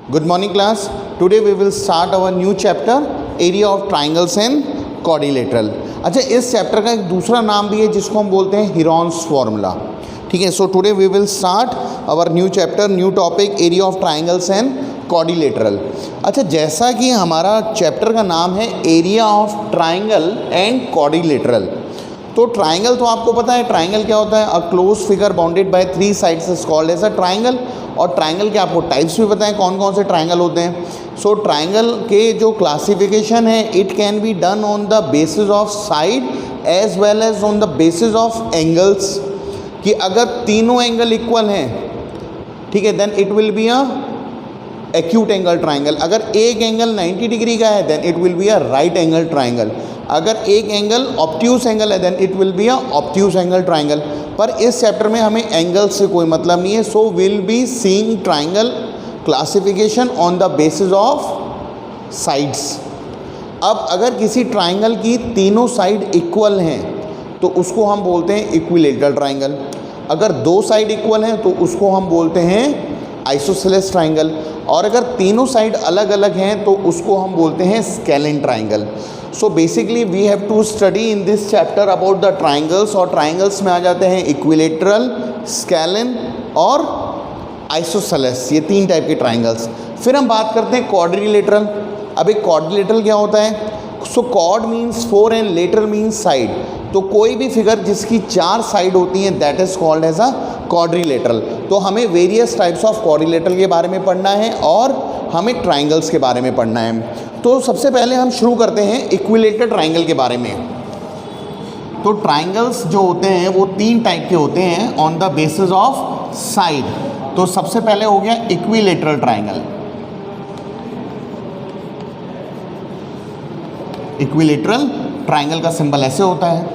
Good morning class. Today we will start our new chapter area of triangles and quadrilateral. अच्छा, इस chapter का एक दूसरा नाम भी है जिसको हम बोलते हैं हिरॉन्स फॉर्मूला. ठीक है. So today we will start our new chapter, new topic area of triangles and quadrilateral. अच्छा, जैसा कि हमारा चैप्टर का नाम है area of triangle and quadrilateral, तो ट्राइंगल तो आपको पता है ट्राइंगल क्या होता है. A close figure bounded by three sides is called as a triangle. और ट्राइंगल के आपको टाइप्स भी पता है कौन कौन से ट्राइंगल होते हैं. सो ट्राइंगल के जो क्लासिफिकेशन है it can be done on the basis of side as well as on the basis of angles. कि अगर तीनों एंगल इक्वल हैं, ठीक है, then it will be a acute angle triangle. अगर एक एंगल 90 डिग्री का है then it will be a right angle triangle. अगर एक एंगल ऑब्ट्यूस एंगल है then it will be a obtuse angle triangle. पर इस चैप्टर में हमें एंगल से कोई मतलब नहीं है. So will be seeing triangle classification on the basis of sides. अब अगर किसी ट्राइंगल की तीनों साइड इक्वल हैं तो उसको हम बोलते हैं इक्विलेटरल ट्राइंगल. अगर दो साइड इक्वल हैं तो उसको हम बोलते हैं आइसोसेलेस ट्राइंगल. और अगर तीनों साइड अलग अलग हैं तो उसको हम बोलते हैं scalene triangle. So basically we have to study in this chapter about the triangles. और ट्राइंगल्स में आ जाते हैं इक्विलेटरल, स्केलिन और आइसोसेलेस, ये तीन टाइप के ट्राइंगल्स. फिर हम बात करते हैं क्वाड्रिलेटरल. अब एक क्वाड्रिलेटरल क्या होता है? So quad means four and lateral means side. तो कोई भी फिगर जिसकी चार साइड होती हैं that is called as a quadrilateral. तो हमें वेरियस टाइप्स ऑफ क्वाड्रिलेटरल के बारे में पढ़ना है और हमें ट्राइंगल्स के बारे में पढ़ना है. तो सबसे पहले हम शुरू करते हैं इक्विलेटरल ट्राइंगल के बारे में. तो ट्राइंगल्स जो होते हैं वो तीन टाइप के होते हैं on the basis of side. तो सबसे पहले हो गया इक्विलेटरल ट्राइंगल. इक्विलेटरल ट्राइंगल का सिंबल ऐसे होता है.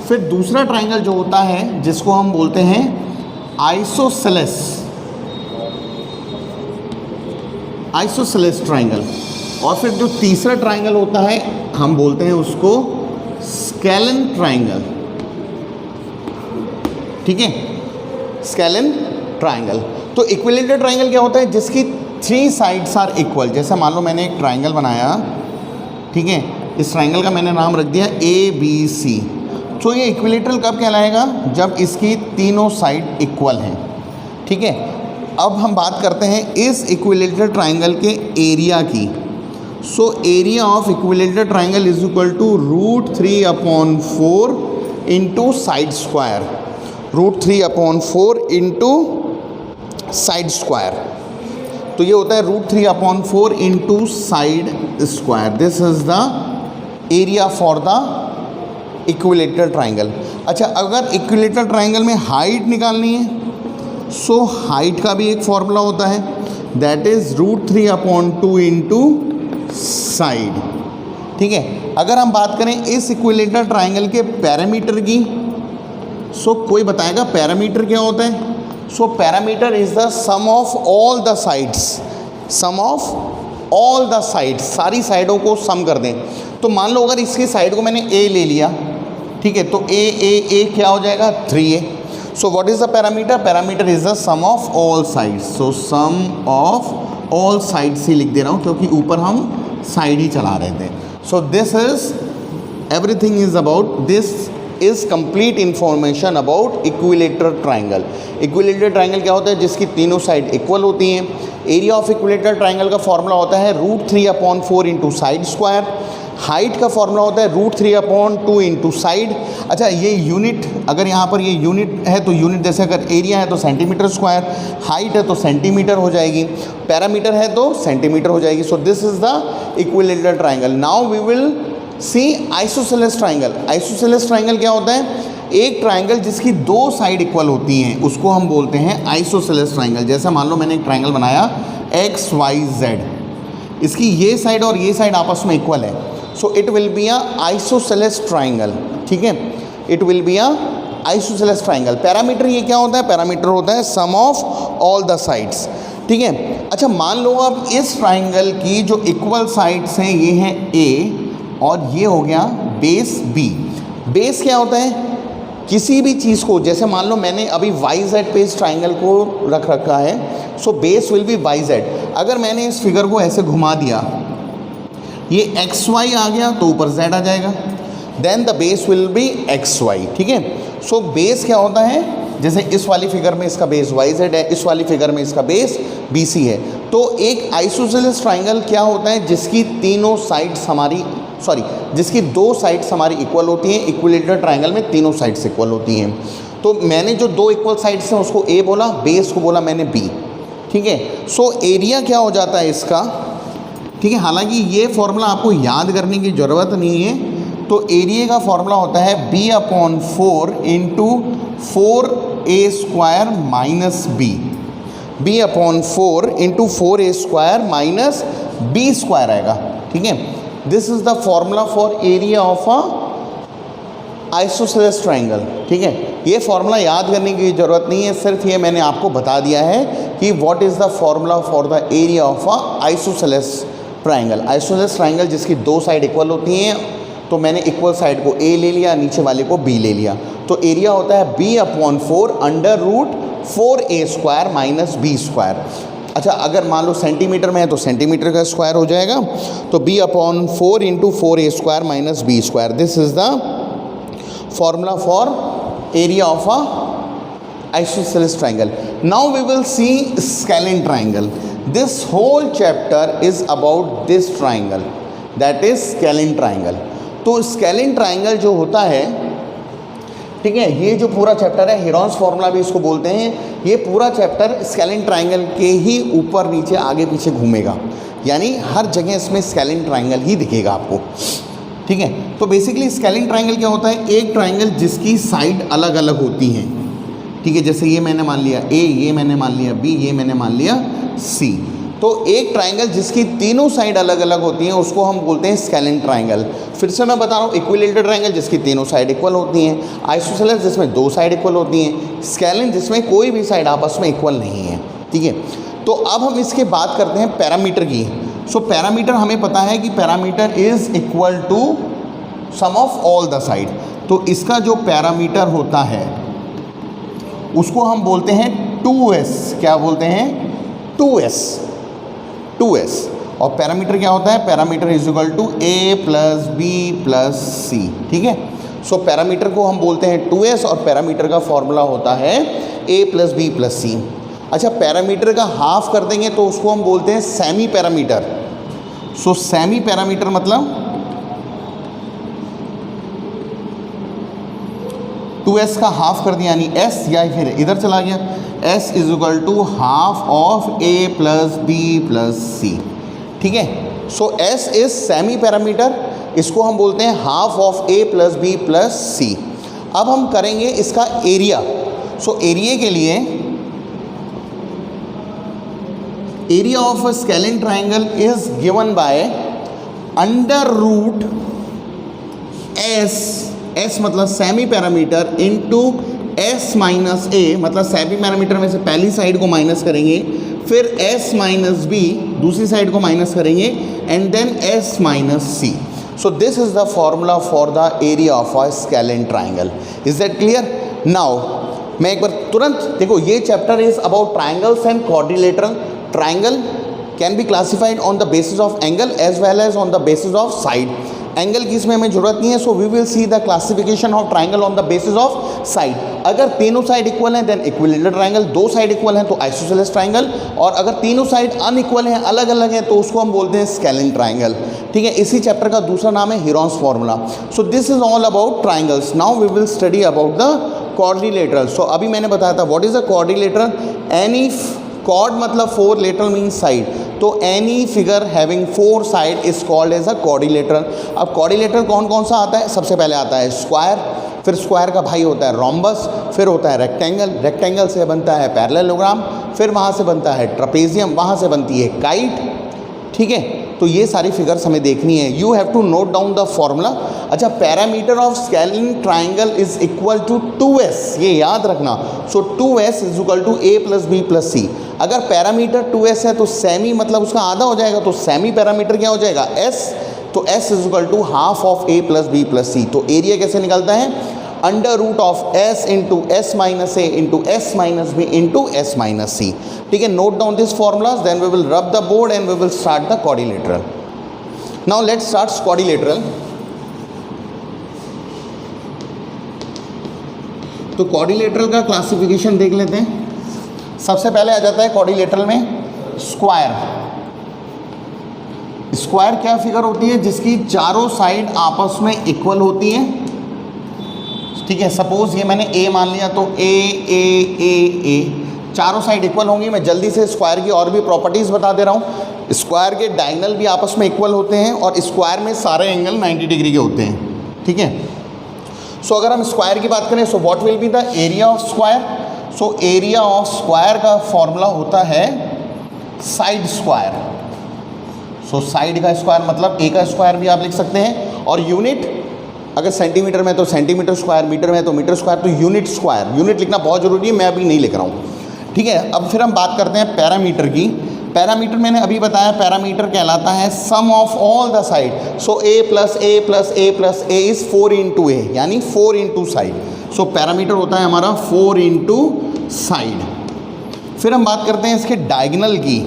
फिर दूसरा ट्राइंगल जो होता है जिसको हम बोलते हैं आइसोसेलेस, आइसोसेलेस ट्राइंगल. और फिर जो तीसरा ट्राइंगल होता है हम बोलते हैं उसको स्केलिन ट्राइंगल. ठीक है, स्केलिन ट्राइंगल. तो इक्विलेटरल ट्राइंगल क्या होता है? जिसकी थ्री साइड्स आर इक्वल. जैसे मान लो मैंने एक ट्राइंगल बनाया, ठीक है, इस ट्राइंगल का मैंने नाम रख दिया ABC. तो ये इक्विलेटरल कब कहलाएगा? जब इसकी तीनों साइड इक्वल हैं. ठीक है. अब हम बात करते हैं इस इक्विलेटरल ट्राइंगल के एरिया की. So area of equilateral triangle is equal to √3/4 into side square. √3/4 into side square. तो ये होता है √3/4 into side square. This is the area for the equilateral triangle. अच्छा, अगर इक्विलेटरल ट्राइंगल में हाइट निकालनी है सो हाइट का भी एक फॉर्मूला होता है दैट इज √3/2 इंटू साइड. ठीक है. अगर हम बात करें इस इक्विलेटरल ट्राइंगल के पैरामीटर की, सो कोई बताएगा पैरामीटर क्या होता है? So parameter is the sum of all the sides. Sum of all the sides, सारी साइडों को सम कर दें. तो मान लो अगर इसकी साइड को मैंने A ले लिया, ठीक है, तो A क्या हो जाएगा? 3A. So what is the parameter? Parameter is the sum of all sides. So sum of all sides ही लिख दे रहा हूँ क्योंकि ऊपर हम साइड ही चला रहे थे. सो this is everything is about this is complete information about equilateral triangle. Equilateral triangle क्या होता है? जिसकी तीनों साइड इक्वल होती हैं. एरिया ऑफ इक्विलेटरल ट्राइंगल का फॉर्मूला होता है √3/4 इंटू साइड स्क्वायर. हाइट का फॉर्मूला होता है √3/2 इंटू साइड. अच्छा, ये यूनिट, अगर यहाँ पर ये यूनिट है तो यूनिट, जैसे अगर एरिया है तो सेंटीमीटर स्क्वायर, हाइट है तो सेंटीमीटर हो जाएगी, पैरामीटर है तो सेंटीमीटर हो जाएगी. So this is the equilateral triangle. Now we will see isosceles triangle. Isosceles triangle क्या होता है? एक ट्राइंगल जिसकी दो साइड इक्वल होती हैं उसको हम बोलते हैं आइसोसेलेस ट्राइंगल. जैसे मान लो मैंने एक ट्राइंगल बनाया XYZ, इसकी ये साइड और ये साइड आपस में इक्वल है. So it will be a isosceles triangle. ठीक है, it will be a isosceles triangle. Parameter ये क्या होता है? पैरामीटर होता है sum of all the sides. ठीक है. अच्छा, मान लो अब इस ट्राइंगल की जो इक्वल साइड्स हैं ये हैं A और ये हो गया बेस B. बेस क्या होता है? किसी भी चीज़ को, जैसे मान लो मैंने अभी वाई जेड पे इस ट्राइंगल को रख रखा है, so base will be Y Z. अगर मैंने इस फिगर को ऐसे घुमा दिया, ये एक्स वाई आ गया तो ऊपर जेड आ जाएगा, then the base will be X Y. ठीक है, सो बेस क्या होता है, जैसे इस वाली फिगर में इसका बेस वाई जेड है, इस वाली फिगर में इसका बेस बी सी है। तो एक आइसोसेलेस ट्राइंगल क्या होता है, जिसकी तीनों साइड्स हमारी जिसकी दो साइड्स हमारी इक्वल होती हैं। इक्विलेटरल ट्राइंगल में तीनों साइड्स इक्वल होती हैं। तो मैंने जो दो इक्वल साइड्स हैं उसको ए बोला, बेस को बोला मैंने बी। ठीक है, सो एरिया क्या हो जाता है इसका, ठीक है, हालांकि ये फॉर्मूला आपको याद करने की ज़रूरत नहीं है। तो एरिया का फॉर्मूला होता है b/4 into 4a² minus B. b/4 into 4a² minus b² आएगा। ठीक है, this is the formula for area of a isosceles triangle. ठीक है, ये फॉर्मूला याद करने की ज़रूरत नहीं है, सिर्फ ये मैंने आपको बता दिया है कि what is the formula for the area of a isosceles triangle. Isosceles triangle जिसकी दो साइड इक्वल होती हैं, तो मैंने इक्वल साइड को ए ले लिया, नीचे वाले को बी ले लिया। तो एरिया होता है b/4 under root 4a² minus b²। अच्छा, अगर मान लो सेंटीमीटर में है तो सेंटीमीटर का स्क्वायर हो जाएगा, तो b/4 into 4a² minus b²। This is the formula for area of a isosceles triangle. Now we will see scalene triangle. This whole chapter is about this triangle, that is scalene triangle. तो scalene triangle जो होता है, ठीक है, ये जो पूरा chapter है, हेरॉन्स फॉर्मूला भी इसको बोलते हैं, ये पूरा चैप्टर स्केलिन ट्राइंगल के ही ऊपर नीचे आगे पीछे घूमेगा, यानी हर जगह इसमें स्केलिन ट्राइंगल ही दिखेगा आपको। ठीक है, तो बेसिकली स्केलिन ट्राइंगल क्या होता है, एक ट्राइंगल जिसकी साइड अलग अलग होती हैं। ठीक है, जैसे ये मैंने मान लिया ए, ये मैंने मान लिया बी, ये मैंने मान लिया सी। तो एक ट्राइंगल जिसकी तीनों साइड अलग अलग होती हैं उसको हम बोलते हैं स्केलिन ट्राइंगल। फिर से मैं बता रहा हूँ, इक्विलेटरल ट्राइंगल जिसकी तीनों साइड इक्वल होती हैं, आइसोसेलेस जिसमें दो साइड इक्वल होती हैं, स्केलिन जिसमें कोई भी साइड आपस में इक्वल नहीं है। ठीक है, तो अब हम इसके बात करते हैं पैरामीटर की। सो पैरामीटर हमें पता है कि parameter is equal to sum of all the side. तो इसका जो पैरामीटर होता है उसको हम बोलते हैं 2s। क्या बोलते हैं, 2s। और पैरामीटर क्या होता है, parameter is equal to a plus b plus c. ठीक है, सो पैरामीटर को हम बोलते हैं 2s और पैरामीटर का फॉर्मूला होता है a प्लस बी प्लस सी। अच्छा, पैरामीटर का हाफ कर देंगे तो उसको हम बोलते हैं सेमी पैरामीटर। सो सेमी पैरामीटर मतलब 2s का हाफ कर दिया, यानी s, या फिर इधर चला गया, s is equal to half of a plus b plus c. ठीक है, so s is semi parameter, इसको हम बोलते हैं half of a plus b plus c. अब हम करेंगे इसका एरिया। सो एरिया के लिए, area of a scalene triangle is given by under root s मतलब semi parameter into s minus a, मतलब सेमी पैरामीटर में से पहली साइड को माइनस करेंगे, फिर s माइनस b दूसरी साइड को माइनस करेंगे, and then s minus c। So this is the formula for the area of a scalene triangle. Is that clear? Now मैं एक बार तुरंत देखो, ये chapter is about triangles and quadrilateral. Triangle can be classified on the basis of angle as well as on the basis of side. Angle की इसमें हमें जरूरत नहीं है, so we will see the classification of triangle on the basis of side. अगर तीनों side equal हैं then equilateral triangle, दो साइड इक्वल हैं तो आइसोसेलेस ट्राइंगल, और अगर तीनों साइड अनइक्वल हैं, अलग अलग हैं, तो उसको हम बोलते हैं स्केलिन ट्राइंगल। ठीक है, इसी चैप्टर का दूसरा नाम है Heron's formula. So this is all about triangles. Now we will study about the quadrilateral. सो अभी मैंने बताया था what is a quadrilateral. Any quad मतलब 4, लेटरल मीन्स साइड, तो any figure having 4 side is called as a quadrilateral. अब quadrilateral कौन कौन सा आता है, सबसे पहले आता है स्क्वायर, फिर स्क्वायर का भाई होता है रोम्बस, फिर होता है रेक्टेंगल, रेक्टेंगल से बनता है पैरेललोग्राम, फिर वहाँ से बनता है ट्रपेजियम, वहाँ से बनती है काइट। ठीक है, तो ये सारी फिगर्स हमें देखनी है। You have to note down the formula. अच्छा, parameter of scalene triangle is equal to 2s, ये याद रखना। So 2s is equal to a plus b plus c. अगर पैरामीटर 2s है तो सेमी मतलब उसका आधा हो जाएगा, तो सेमी पैरामीटर क्या हो जाएगा, s। तो s is equal to half of a plus b plus c. तो एरिया कैसे निकलता है, under root of s into s minus a into s minus b into s minus c. ठीक है, note down this formulas, then we will rub the board and we will start the quadrilateral. Now let's start quadrilateral. तो क्वाड्रिलेटरल का classification देख लेते हैं। सबसे पहले आ जाता है क्वाड्रिलेटरल में स्क्वायर। स्क्वायर क्या फिगर होती है? जिसकी चारों साइड आपस में इक्वल होती हैं। ठीक है, सपोज ये मैंने ए मान लिया, तो ए चारों साइड इक्वल होंगी। मैं जल्दी से स्क्वायर की और भी प्रॉपर्टीज़ बता दे रहा हूँ। स्क्वायर के डायगोनल भी आपस में इक्वल होते हैं और स्क्वायर में सारे एंगल 90 डिग्री के होते हैं। ठीक है, सो अगर हम स्क्वायर की बात करें, सो what will be the area of square? So area of square का फॉर्मूला होता है साइड स्क्वायर। सो साइड का स्क्वायर मतलब ए का स्क्वायर भी आप लिख सकते हैं, और यूनिट अगर सेंटीमीटर में तो सेंटीमीटर स्क्वायर, मीटर में तो मीटर स्क्वायर, तो यूनिट स्क्वायर। यूनिट लिखना बहुत ज़रूरी है, मैं अभी नहीं लिख रहा हूँ। ठीक है, अब फिर हम बात करते हैं पैरामीटर की। पैरामीटर मैंने अभी बताया, पैरामीटर कहलाता है sum of all the side. So a plus a plus a plus a is 4 into a, यानी 4 इंटू साइड। सो पैरामीटर होता है हमारा 4 इंटू साइड। फिर हम बात करते हैं इसके डायगोनल की।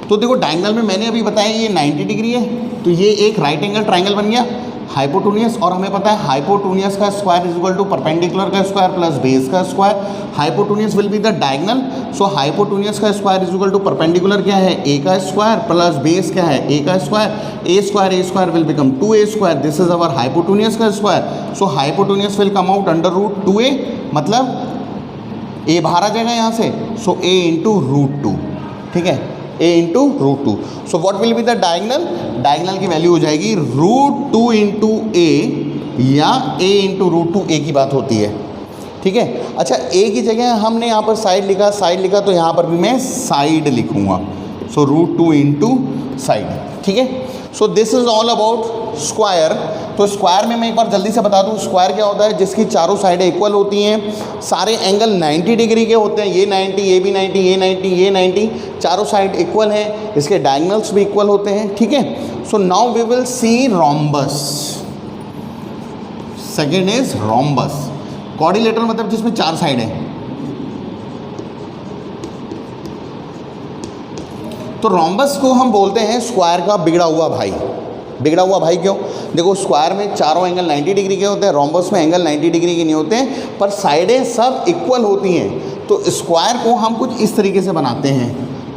तो देखो डायगोनल में मैंने अभी बताया ये 90 डिग्री है, तो ये एक राइट एंगल ट्राइंगल बन गया हाइपोटोनियस, और हमें पता है हाइपोटोनियस का square is equal to perpendicular का स्क्वायर प्लस बेस का square. Hypotenuse will be the diagonal, so hypotenuse का square is equal to perpendicular क्या है? ए का स्क्वायर प्लस बेस क्या है? ए का square. A square will become 2a square, this is our hypotenuse का square. So hypotenuse will come out under root 2a, मतलब ए बाहर आ जाएगा यहाँ से, सो a इंटू रूट 2। ठीक है, a into root 2। So what will be the diagonal? Diagonal की value हो जाएगी रूट 2 इंटू ए, या a इंटू रूट 2, a की बात होती है। ठीक है, अच्छा a की जगह हमने यहाँ पर साइड लिखा, तो यहाँ पर भी मैं साइड लिखूँगा। So root 2 into side. ठीक है, so this is all about square. तो स्क्वायर में मैं एक बार जल्दी से बता दूं, स्क्वायर क्या होता है? जिसकी चारों साइडें इक्वल होती हैं, सारे एंगल 90 डिग्री के होते हैं। ये 90, ये भी 90, ये 90, ये 90, चारों साइड इक्वल हैं। इसके डायगोनल्स भी इक्वल होते हैं। ठीक है, so now we will see rhombus. Second is rhombus. Quadrilateral मतलब जिसमें 4 साइड हैं। तो रोम्बस को हम बोलते हैं स्क्वायर का बिगड़ा हुआ भाई। बिगड़ा हुआ भाई क्यों? देखो स्क्वायर में चारों एंगल 90 डिग्री के होते हैं, रोम्बस में एंगल 90 डिग्री के नहीं होते हैं, पर साइडें सब इक्वल होती हैं। तो स्क्वायर को हम कुछ इस तरीके से बनाते हैं,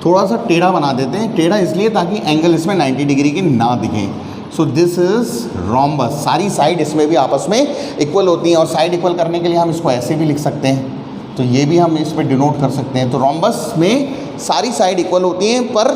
थोड़ा सा टेढ़ा बना देते हैं। टेढ़ा इसलिए ताकि एंगल इसमें 90 डिग्री के ना दिखें। सो दिस इज रोम्बस। सारी साइड इसमें भी आपस में इक्वल होती हैं, और साइड इक्वल करने के लिए हम इसको ऐसे भी लिख सकते हैं, तो ये भी हम इस पर डिनोट कर सकते हैं। तो रोम्बस में सारी साइड इक्वल होती हैं, पर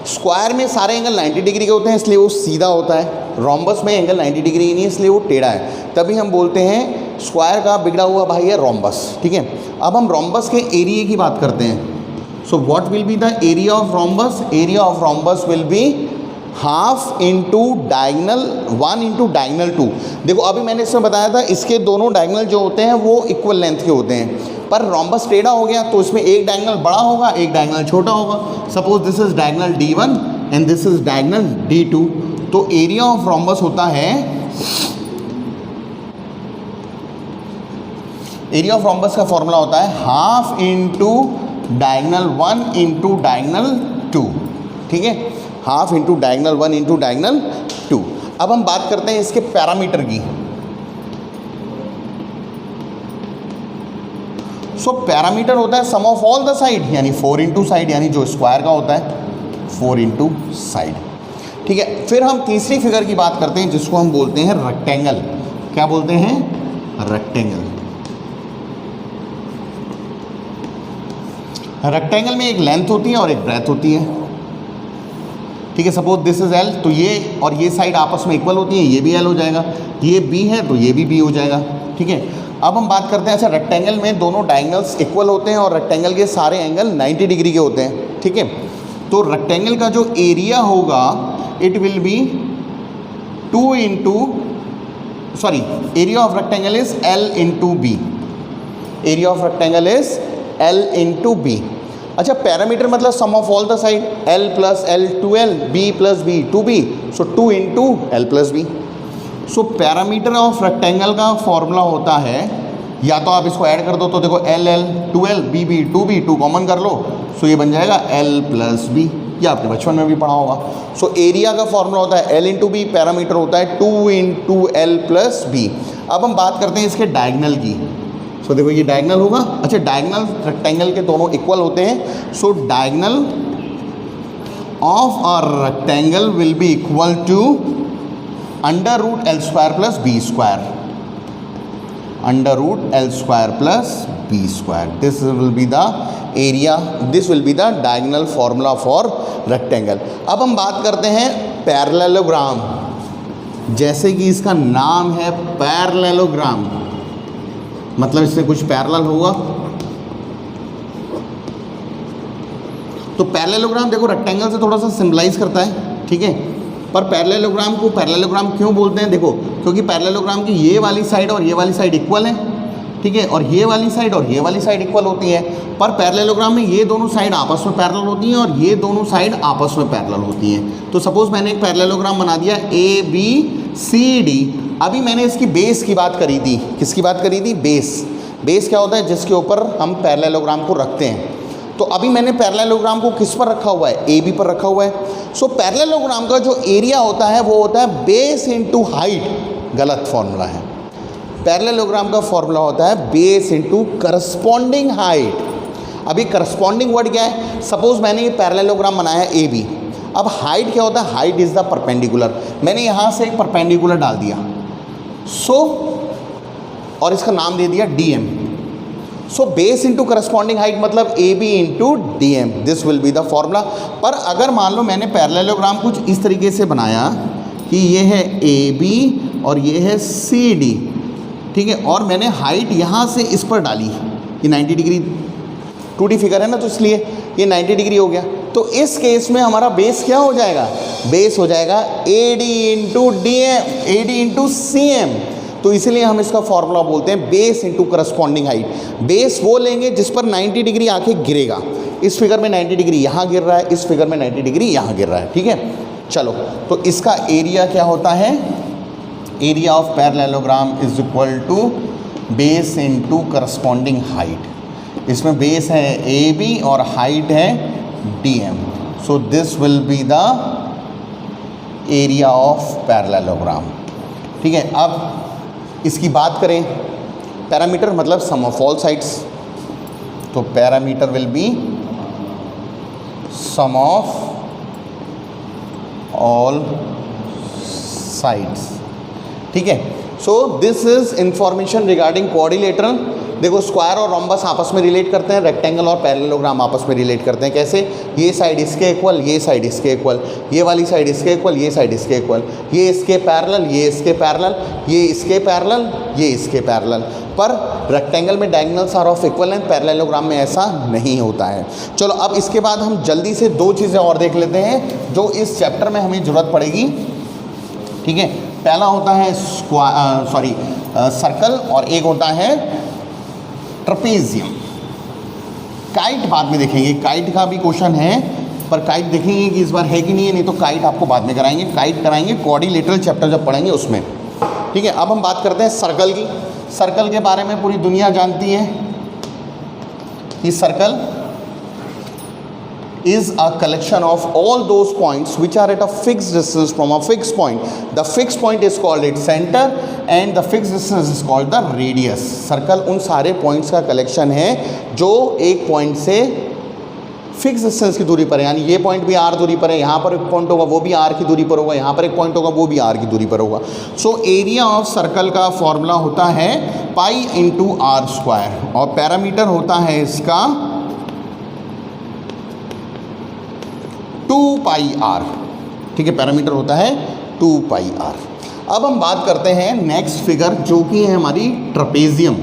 स्क्वायर में सारे एंगल 90 डिग्री के होते हैं, इसलिए वो सीधा होता है। रोम्बस में एंगल 90 डिग्री की नहीं है, इसलिए वो टेढ़ा है। तभी हम बोलते हैं स्क्वायर का बिगड़ा हुआ भाई है रोम्बस। ठीक है, अब हम रोम्बस के एरिया की बात करते हैं। सो what will be the area of rhombus? Area of rhombus will be half into diagonal 1 into diagonal 2। देखो अभी मैंने इसमें बताया था, इसके दोनों डायगोनल जो होते हैं वो इक्वल लेंथ के होते हैं, पर रोम्बस टेढ़ा हो गया तो इसमें एक डायगोनल बड़ा होगा, एक डायगोनल छोटा होगा। Suppose this is diagonal D1 and this is diagonal D2। तो एरिया ऑफ रोम्बस होता है, एरिया ऑफ रोम्बस का फॉर्मूला होता है half into diagonal 1 into diagonal 2। ठीक है, half into diagonal 1 into diagonal 2। अब हम बात करते हैं इसके पैरामीटर की। सो पैरामीटर होता है sum of all the side, यानी 4 इंटू साइड, यानी जो स्क्वायर का होता है 4 इंटू साइड। ठीक है, फिर हम तीसरी फिगर की बात करते हैं जिसको हम बोलते हैं रेक्टेंगल। क्या बोलते हैं? रेक्टेंगल। रेक्टेंगल में एक लेंथ होती है और एक ब्रेथ होती है। ठीक है, सपोज दिस इज L, तो ये और ये साइड आपस में इक्वल होती है, ये भी L हो जाएगा। ये B है तो ये भी B हो जाएगा। ठीक है, अब हम बात करते हैं, अच्छा रेक्टेंगल में दोनों डायगोनल्स इक्वल होते हैं और रेक्टेंगल के सारे एंगल 90 डिग्री के होते हैं। ठीक है, तो रेक्टेंगल का जो एरिया होगा it will be 2 into area of rectangle is L into b. Area of rectangle is L into b. अच्छा, पैरामीटर मतलब sum of all the side, L plus L 2L, B plus B 2B, so 2 into L plus B। So parameter of rectangle का formula होता है, या तो आप इसको add कर दो तो देखो L L 2l B B 2b 2 common कर लो, सो ये बन जाएगा l प्लस बी। ये आपने बचपन में भी पढ़ा होगा। सो एरिया का फॉर्मूला होता है l इंटू बी, पैरामीटर होता है 2 इंटू एल प्लस बी। अब हम बात करते हैं इसके डायगनल की। सो देखो ये डायगनल होगा। अच्छा, डायगनल रेक्टेंगल के दोनों इक्वल होते हैं। So diagonal of a rectangle will be equal to under root l square plus b square, under root l square plus b square. This will be the area, this will be the diagonal formula for rectangle. अब हम बात करते हैं parallelogram. जैसे कि इसका नाम है पैरेललोग्राम, मतलब इससे कुछ पैरेलल होगा। तो पैरेललोग्राम देखो रेक्टेंगल से थोड़ा सा सिंबलाइज करता है, ठीक है। पर पैरेललोग्राम को पैरेललोग्राम क्यों बोलते हैं? देखो, क्योंकि पैरेललोग्राम की ये वाली साइड और ये वाली साइड इक्वल है, ठीक है, और ये वाली साइड और ये वाली साइड इक्वल होती है। पर पैरेललोग्राम में ये दोनों साइड आपस में पैरेलल होती हैं और ये दोनों साइड आपस में पैरेलल होती हैं। तो सपोज मैंने एक पैरेललोग्राम बना दिया ए बी सी डी। अभी मैंने इसकी बेस की बात करी थी। किसकी बात करी थी? बेस। बेस क्या होता है? जिसके ऊपर हम पैरेललोग्राम को रखते हैं। तो अभी मैंने पैरेललोग्राम को किस पर रखा हुआ है? ए बी पर रखा हुआ है। सो पैरेललोग्राम का जो एरिया होता है वो होता है बेस इंटू हाइट। गलत फॉर्मूला है। पैरेललोग्राम का फॉर्मूला होता है बेस इंटू करस्पॉन्डिंग हाइट। अभी करस्पॉन्डिंग वर्ड क्या है? सपोज मैंने ये पैरेललोग्राम बनाया ए बी। अब हाइट क्या होता है? Height is the perpendicular. मैंने यहाँ से एक परपेंडिकुलर डाल दिया, सो और इसका नाम दे दिया d M. So base into corresponding height मतलब a b into D m, this will be the formula. पर अगर मान लो मैंने पैरेललोग्राम कुछ इस तरीके से बनाया कि ये है ए बी और ये है सी डी, ठीक है, और मैंने हाइट यहाँ से इस पर डाली, ये 90 डिग्री 2D फिगर है ना, तो इसलिए ये 90 डिग्री हो गया। तो इस केस में हमारा बेस क्या हो जाएगा? बेस हो जाएगा A D into D M, A D into C M. तो इसलिए हम इसका फॉर्मूला बोलते हैं base into corresponding height. Base वो लेंगे जिस पर 90 डिग्री आके गिरेगा। इस फिगर में 90 डिग्री यहाँ गिर रहा है, इस फिगर में 90 डिग्री यहाँ गिर रहा है, ठीक है। चलो, तो इसका एरिया क्या होता है? Area of parallelogram is equal to base into corresponding height. इसमें बेस है ए बी और हाइट है D M. So this will be the area of parallelogram, ठीक है। अब इसकी बात करें, पैरामीटर मतलब सम ऑफ ऑल साइड्स। तो parameter will be sum of all sides, ठीक है। So this is information regarding quadrilateral. देखो, स्क्वायर और रोम्बस आपस में रिलेट करते हैं, रेक्टेंगल और पैरेललोग्राम आपस में रिलेट करते हैं। कैसे? ये साइड इसके इक्वल, ये साइड इसके इक्वल, ये वाली साइड इसके इक्वल, ये साइड इसके इक्वल, ये इसके पैरेलल, ये इसके पैरेलल, ये इसके पैरेलल, ये इसके पैरेलल। पर रेक्टेंगल में diagonals are of equal length, parallelogram में ऐसा नहीं होता है। चलो, अब इसके बाद हम जल्दी से दो चीज़ें और देख लेते हैं जो इस चैप्टर में हमें ज़रूरत पड़ेगी, ठीक है। पहला होता है सर्कल और एक होता है ट्रपेजियम। काइट बाद में देखेंगे, काइट का भी क्वेश्चन है, पर काइट देखेंगे कि इस बार है कि नहीं है, नहीं तो काइट आपको बाद में कराएंगे। काइट कराएंगे क्वाड्रिलेटरल चैप्टर जब पढ़ेंगे उसमें, ठीक है। अब हम बात करते हैं सर्कल की। सर्कल के बारे में पूरी दुनिया जानती है कि circle is a collection of all those points which are at a fixed distance from a fixed point. The fixed point is called its center and the fixed distance is called the radius. Circle उन सारे points का collection है जो एक point से fix distance की दूरी पर है, यानी ये पॉइंट भी r दूरी पर है, यहाँ पर एक पॉइंट होगा वो भी r की दूरी पर होगा, यहाँ पर एक पॉइंट होगा वो भी r की दूरी पर होगा। सो एरिया ऑफ सर्कल का फॉर्मूला होता है पाई इंटू आर स्क्वायर और पैरामीटर होता है इसका 2 पाई आर, ठीक है। पैरामीटर होता है 2 पाई आर। अब हम बात करते हैं नेक्स्ट फिगर जो कि है हमारी ट्रपेजियम।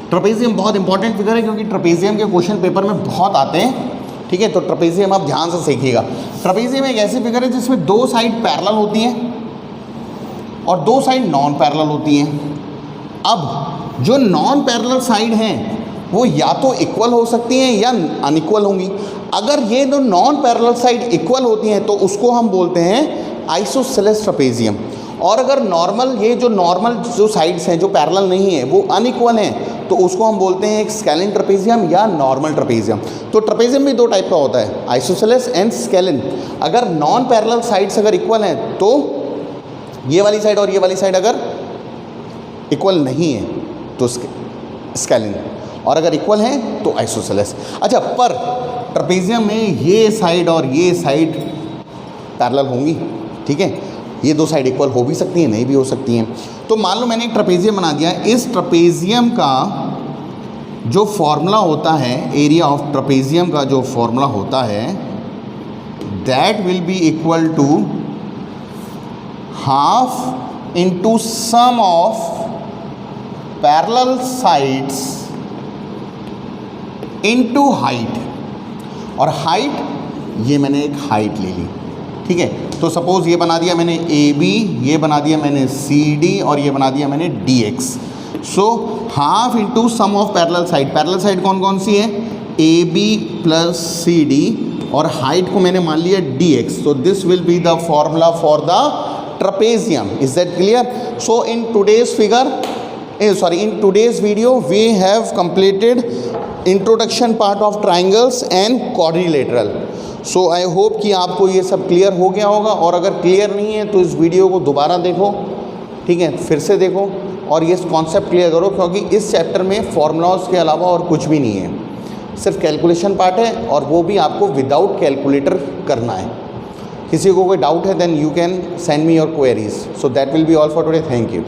ट्रपेजियम बहुत इंपॉर्टेंट फिगर है क्योंकि ट्रपेजियम के क्वेश्चन पेपर में बहुत आते हैं, ठीक है। तो ट्रपेजियम आप ध्यान से सीखिएगा। ट्रपेजियम एक ऐसी फिगर है जिसमें दो साइड पैरेलल होती हैं और दो साइड नॉन पैरेलल होती हैं। अब जो नॉन पैरेलल साइड हैं वो या तो इक्वल हो सकती हैं या अनइक्वल होंगी। अगर ये दो नॉन पैरेलल साइड इक्वल होती हैं तो उसको हम बोलते हैं आइसोसेलेस ट्रपेजियम। और अगर नॉर्मल ये जो नॉर्मल जो साइड्स हैं जो पैरेलल नहीं है वो अनइक्वल हैं तो उसको हम बोलते हैं एक स्केलिन ट्रपेजियम या नॉर्मल ट्रपेजियम। तो ट्रपेजियम भी दो टाइप का होता है, आइसोसेलेस एंड स्केलिन। अगर नॉन पैरेलल साइड्स अगर इक्वल हैं तो ये वाली साइड और ये वाली साइड अगर इक्वल नहीं है तो स्केलिन, और अगर इक्वल हैं तो आइसोसेलेस। अच्छा, पर ट्रपेजियम में ये साइड और ये साइड पैरेलल होंगी, ठीक है, ये दो साइड इक्वल हो भी सकती हैं, नहीं भी हो सकती हैं। तो मान लो मैंने एक ट्रपेजियम बना दिया, इस ट्रपेजियम का जो फॉर्मूला होता है, एरिया ऑफ ट्रपेजियम का जो फॉर्मूला होता है, that will be equal to half into sum of parallel sides into height. और हाइट ये मैंने एक हाइट ले ली, ठीक है। तो सपोज़ ये बना दिया मैंने AB, ये बना दिया मैंने CD और ये बना दिया मैंने DX। So half into sum of parallel side. Parallel side कौन कौन सी है? AB प्लस CD, और हाइट को मैंने मान लिया DX। So this will be the formula for the trapezium. Is that clear? So in today's figure in today's video we have completed introduction part of triangles and quadrilateral. So I hope कि आपको ये सब clear हो गया होगा, और अगर clear नहीं है तो इस वीडियो को दोबारा देखो, ठीक है, फिर से देखो और ये कॉन्सेप्ट क्लियर करो, क्योंकि इस चैप्टर में फॉर्मूलाज के अलावा और कुछ भी नहीं है, सिर्फ कैलकुलेशन पार्ट है, और वो भी आपको विदाउट कैलकुलेटर करना है। किसी को कोई डाउट है then you can send me your queries. So that will be all for today. Thank you.